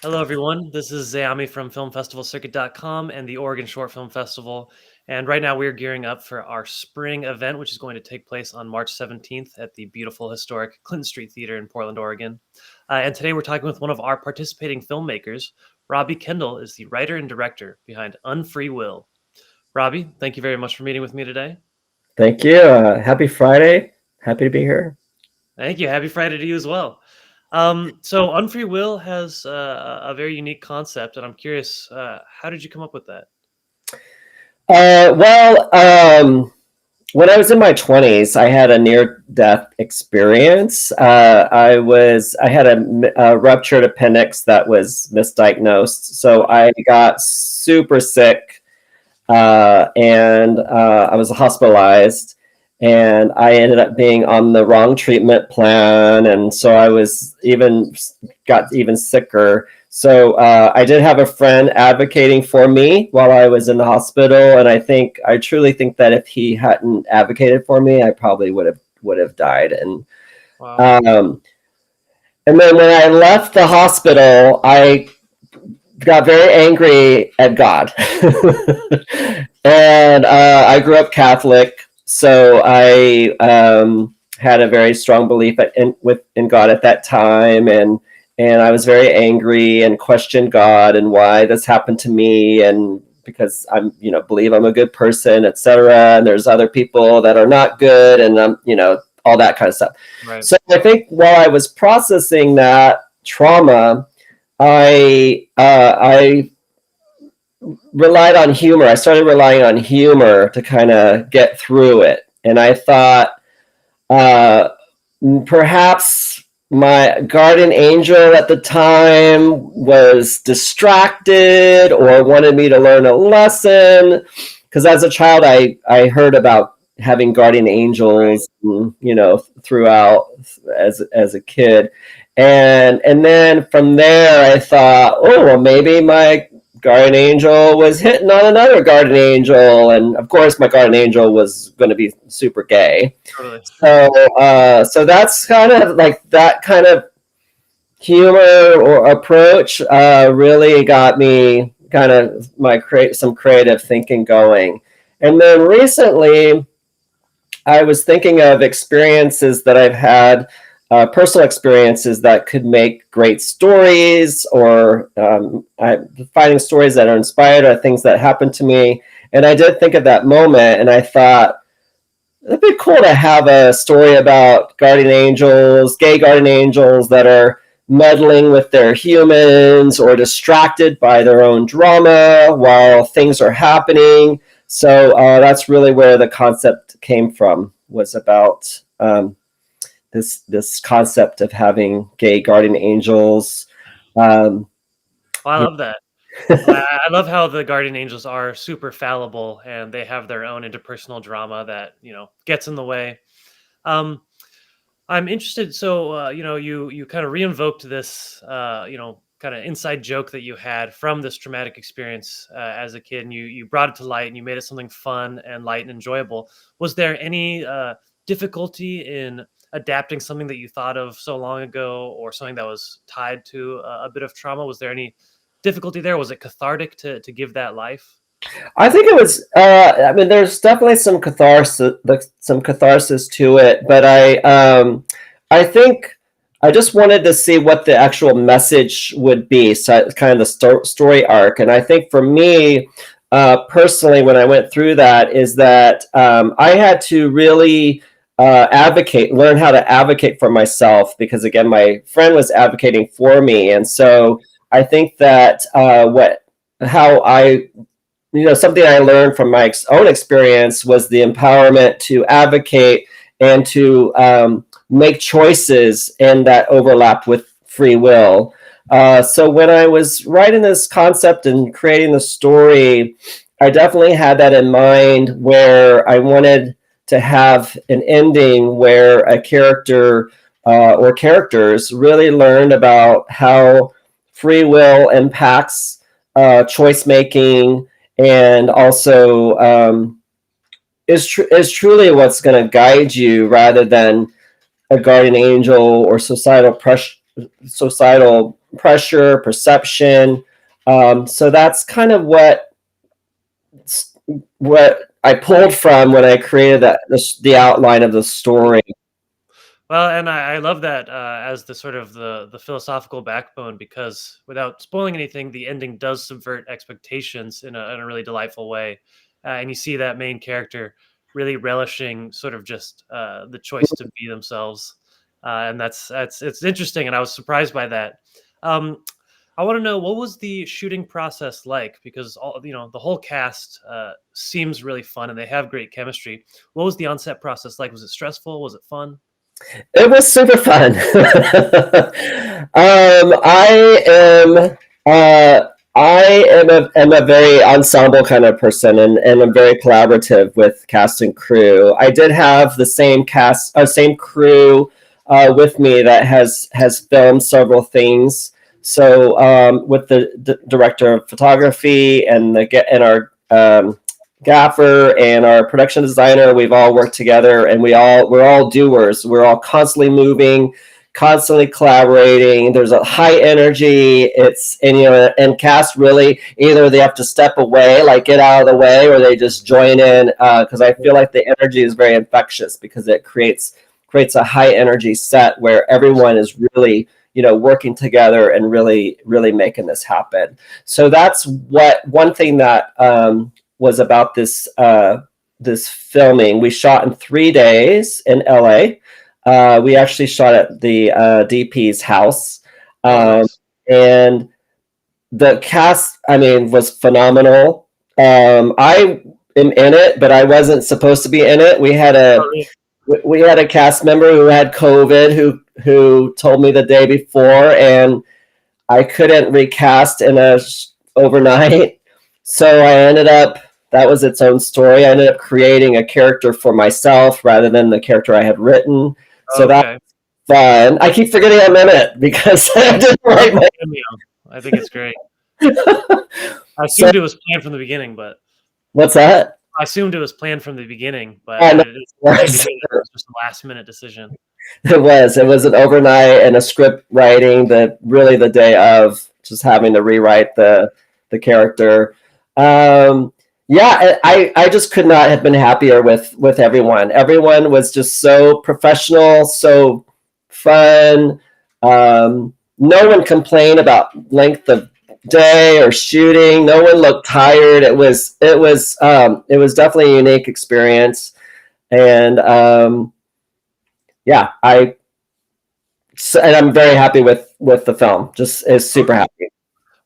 Hello, everyone. This is Zayami from FilmFestivalCircuit.com and the Oregon Short Film Festival. And right now, we're gearing up for our spring event, which is going to take place on March 17th at the beautiful, historic Clinton Street Theater in Portland, Oregon. And today, we're talking with one of our participating filmmakers. Robby Kendall is the writer and director behind Unfree Will. Robby, thank you very much for meeting with me today. Thank you. Happy Friday. Happy to be here. Thank you. Happy Friday to you as well. So Unfree Will has a very unique concept, and I'm curious, how did you come up with that? Well, when I was in my 20s, I had a near-death experience. I had a ruptured appendix that was misdiagnosed, so I got super sick, and I was hospitalized, and I ended up being on the wrong treatment plan, and so I got even sicker. So I did have a friend advocating for me while I was in the hospital, and I truly think that if he hadn't advocated for me, I probably would have died. And Wow. and then when I left the hospital, I got very angry at God, and I grew up Catholic, so I had a very strong belief in God at that time, and I was very angry and questioned God and why this happened to me, and because believe I'm a good person, etc. And there's other people that are not good, and all that kind of stuff. Right. So I think while I was processing that trauma, I relied on humor. I started relying on humor to kind of get through it, and I thought perhaps my guardian angel at the time was distracted or wanted me to learn a lesson, because as a child I heard about having guardian angels, throughout as a kid, and then from there I thought, oh, well, maybe my guardian angel was hitting on another guardian angel, and of course my guardian angel was going to be super gay. Totally. So that's kind of like that kind of humor or approach really got me kind of some creative thinking going. And then recently I was thinking of experiences that I've had, personal experiences that could make great stories, or finding stories that are inspired or things that happened to me. And I did think of that moment, and I thought, it'd be cool to have a story about guardian angels, gay guardian angels that are meddling with their humans or distracted by their own drama while things are happening. So that's really where the concept came from, was about this concept of having gay guardian angels. Well, I love that. I love how the guardian angels are super fallible and they have their own interpersonal drama that gets in the way. Um, I'm interested. So you kind of reinvoked this kind of inside joke that you had from this traumatic experience as a kid, and you brought it to light and you made it something fun and light and enjoyable. Was there any difficulty in adapting something that you thought of so long ago, or something that was tied to a bit of trauma? Was there any difficulty there? Was it cathartic to give that life? I think it was. I mean, there's definitely some catharsis to it, but I think I just wanted to see what the actual message would be. So it's kind of the story arc, and I think for me, personally, when I went through that, is that I had to really learn how to advocate for myself, because again, my friend was advocating for me, and so I think that how I something I learned from my own experience was the empowerment to advocate and to make choices, and that overlap with free will. So when I was writing this concept and creating the story, I definitely had that in mind, where I wanted to have an ending where a character or characters really learned about how free will impacts choice making, and also is truly what's going to guide you, rather than a guardian angel or societal pressure, perception. So that's kind of what I pulled from when I created the outline of the story. Well, and I love that as the sort of the philosophical backbone, because without spoiling anything, the ending does subvert expectations in a really delightful way, and you see that main character really relishing sort of just the choice to be themselves, and that's it's interesting, and I was surprised by that. Um, I want to know, what was the shooting process like, because all the whole cast seems really fun and they have great chemistry. What was the onset process like? Was it stressful? Was it fun? It was super fun. I am uh, am a very ensemble kind of person, and I'm very collaborative with cast and crew. I did have the same crew with me that has filmed several things. So with the director of photography and our gaffer and our production designer, we've all worked together, and we're all doers. We're all constantly moving, constantly collaborating. There's a high energy. And cast really, either they have to step away, like get out of the way, or they just join in, because I feel like the energy is very infectious, because it creates a high energy set where everyone is really working together and really making this happen. So that's one thing that was about this filming. We shot in 3 days in LA. We actually shot at the DP's house, Oh, um, nice. and the cast, I mean, was phenomenal. I am in it, but I wasn't supposed to be in it. Oh, really? We had a cast member who had COVID, who told me the day before, and I couldn't recast overnight. So I ended up, that was its own story. I ended up creating a character for myself rather than the character I had written. So that's Okay. fun. I keep forgetting I'm in it because I didn't I write love my. the cameo. I think it's great. I So assumed it was planned from the beginning, but what's that? I assumed it was planned from the beginning, but No, it's it interesting to was. hear that it was just a last minute decision. It was an overnight and a script writing the day of, just having to rewrite the character. Um, yeah, I just could not have been happier with everyone. Everyone was just so professional, so fun. No one complained about length of day or shooting. No one looked tired. It was definitely a unique experience, and yeah, and I'm very happy with the film. Just is super Okay. happy.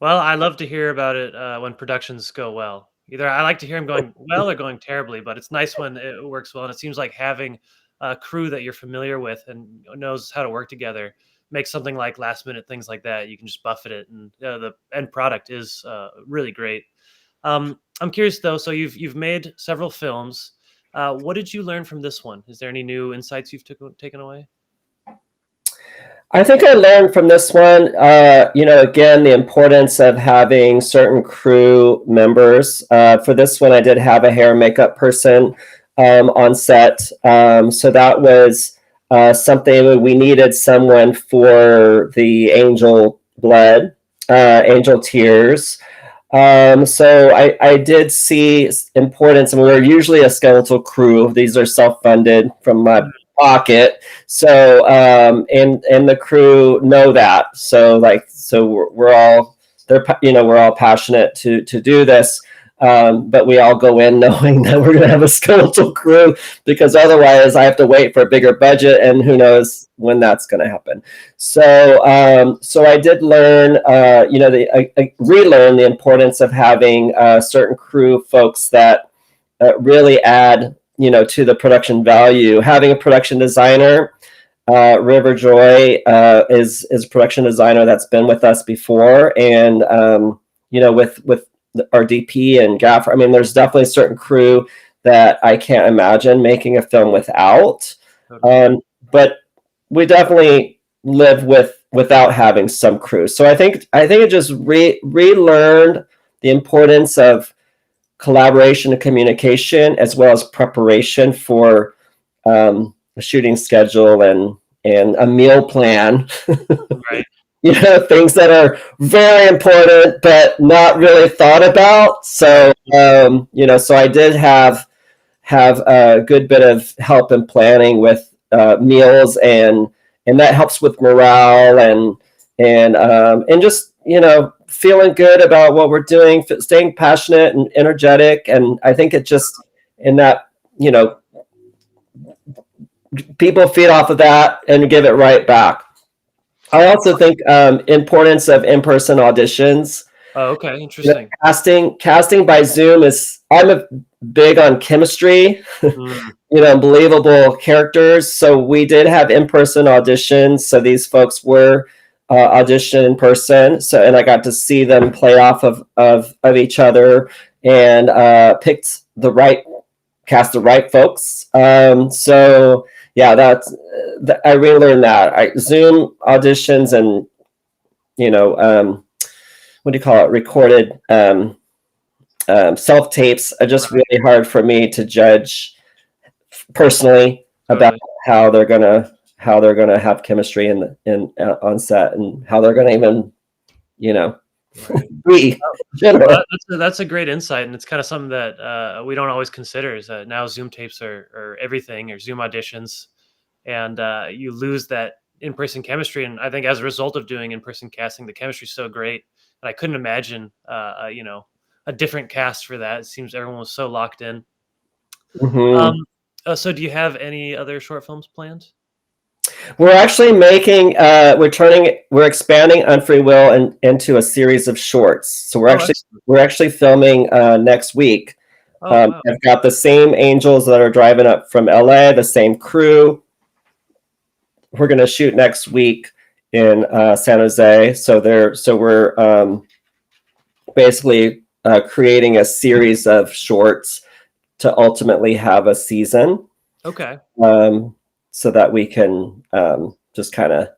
Well, I love to hear about it when productions go well. Either I like to hear them going well or going terribly, but it's nice when it works well. And it seems like having a crew that you're familiar with and knows how to work together makes something like last minute things like that. You can just buffet it, and the end product is really great. I'm curious though. So you've made several films. What did you learn from this one? Is there any new insights you've taken away? I think I learned from this one, again, the importance of having certain crew members. For this one, I did have a hair and makeup person on set. So that was something. We needed someone for the angel blood, angel tears. So I did see importance, and we were usually a skeletal crew. These are self-funded from my pocket. So and the crew know that. So we're all we're all passionate to do this. But we all go in knowing that we're going to have a skeletal crew, because otherwise I have to wait for a bigger budget, and who knows when that's going to happen. So I did learn, I relearn the importance of having certain crew folks that really add, to the production value. Having a production designer, River Joy, is a production designer that's been with us before, and with our DP and gaffer. I mean, there's definitely a certain crew that I can't imagine making a film without. Totally. But we definitely live without having some crew. So I think it just relearned the importance of collaboration and communication, as well as preparation for a shooting schedule and a meal plan. Right. things that are very important but not really thought about. So, Right. so I did have a good bit of help in planning with meals, and that helps with morale and just feeling good about what we're doing, staying passionate and energetic. And I think it just in that you know people feed off of that and give it right back. I also think importance of in-person auditions. Oh, okay, interesting. Casting by Zoom is, I'm a big on chemistry, Mm, believable characters. So we did have in-person auditions. So these folks were auditioned in person. So, and I got to see them play off of each other, and picked the right cast, the right folks. So yeah, I really learned that. Zoom auditions and what do you call it? Recorded self tapes are just right, really hard for me to judge personally about totally. how they're gonna have chemistry in on set, and how they're gonna even you know Right. be in Well, general. that's a great insight, and it's kinda something that, we don't always consider is that now Zoom tapes are everything, or Zoom auditions, and, you lose that in-person chemistry, and I think as a result of doing in-person casting, the chemistry's so great, and I couldn't imagine, a different cast for that. It seems everyone was so locked in. Um, Hmm. so do you have any other short films planned? We're actually we're expanding On Free Will into a series of shorts. So Oh, excellent. we're actually filming next week. Oh, wow. I've got the same angels that are driving up from LA, the same crew. We're going to shoot next week in San Jose. So we're basically creating a series of shorts to ultimately have a season, Okay. um, so that we can just kind of.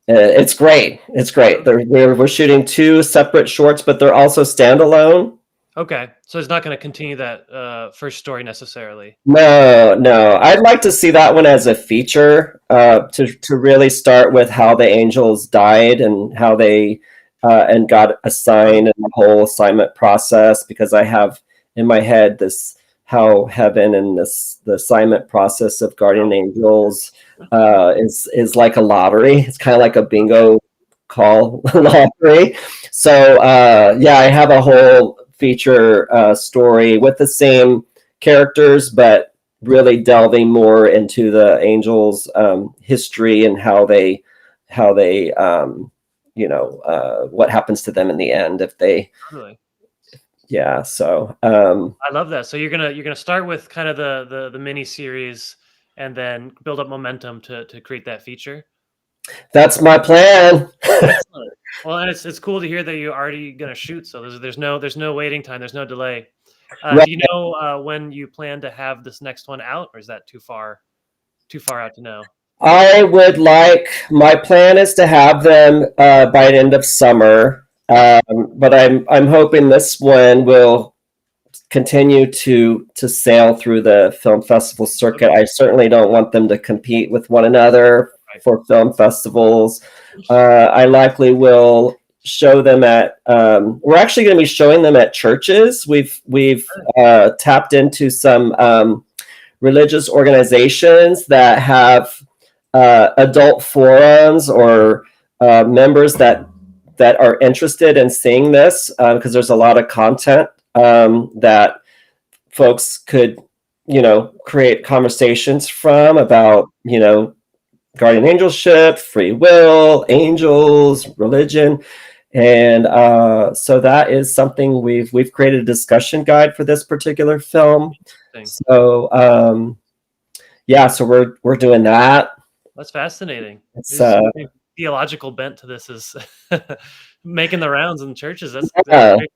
It's great. It's great. We're shooting two separate shorts, but they're also standalone. Okay. So it's not gonna continue that, first story necessarily. No, no. I'd like to see that one as a feature, to really start with how the angels died and how they and got Oh, assigned, and the whole assignment process, because I have in my head this how heaven and the assignment process of guardian wow. angels is like a lottery. It's kind of like a bingo call Right. lottery. So yeah, I have a whole feature story with the same characters, but really delving more into the angels' history and how they what happens to them in the end if they, Totally. yeah. So I love that. So you're gonna start with kind of the mini series and then build up momentum to create that feature? that's my plan. Excellent. Well, and it's cool to hear that you're already gonna shoot, so there's no waiting time, there's no delay. Right. Do you know, when you plan to have this next one out, or is that too far out to know? I would like, my plan is to have them by the end of summer, Okay. but I'm hoping this one will continue to sail through the film festival circuit. Okay. I certainly don't want them to compete with one another Right. for film festivals. I likely will show them at. We're actually going to be showing them at churches. We've Sure. tapped into some religious organizations that have adult forums, or members that are interested in seeing this, because there's a lot of content that folks could create conversations from, about guardian angelship, free will, angels, religion. And so that is something we've created a discussion guide for this particular film. Interesting. So yeah, so we're doing that. That's fascinating. It's This big theological bent to this is making the rounds in churches. That's yeah. great.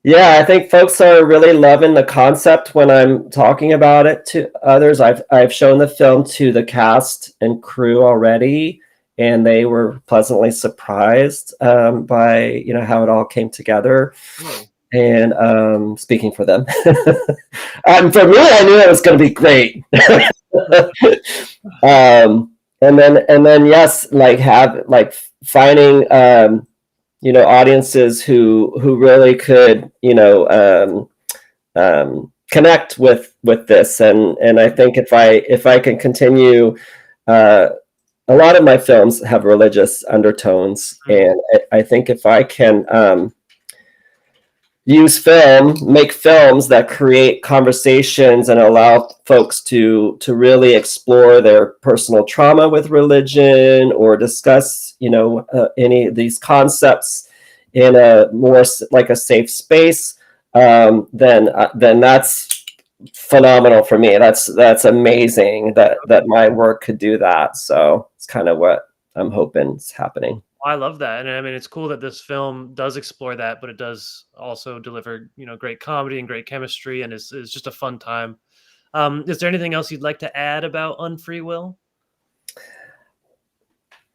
Yeah, I think folks are really loving the concept when I'm talking about it to others. I've shown the film to the cast and crew already, and they were pleasantly surprised by how it all came together. Really. And speaking for them, for me, I knew it was going to be great. um, and then yes, like have like finding audiences who really could connect with this, and I think if I can continue, uh, a lot of my films have religious undertones, Mhm. and I think if I can make films that create conversations and allow folks to really explore their personal trauma with religion, or discuss any of these concepts in a more like a safe space, then that's phenomenal for me. That's amazing that my work could do that. So it's kind of what I'm hoping is happening. I love that, and I mean, it's cool that this film does explore that, but it does also deliver, great comedy and great chemistry, and is just a fun time. Is there anything else you'd like to add about Unfree Will?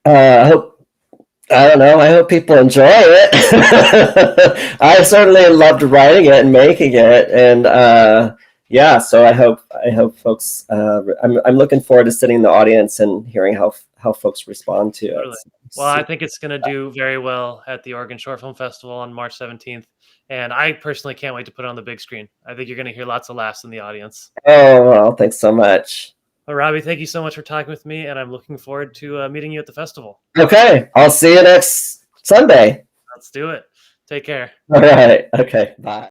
I hope I don't know. I hope people enjoy it. I certainly loved writing it and making it, and yeah. So I hope folks. I'm looking forward to sitting in the audience and hearing how folks respond to it. Totally. So, Well, I think it's gonna do very well at the Oregon Short Film Festival on March 17th, and I personally can't wait to put it on the big screen. I think you're gonna hear lots of laughs in the audience. oh well, thanks so much. Well, Robbie, thank you so much for talking with me, and I'm looking forward to meeting you at the festival. Okay, I'll see you next Sunday. Let's do it. Take care. All right. Okay. Bye.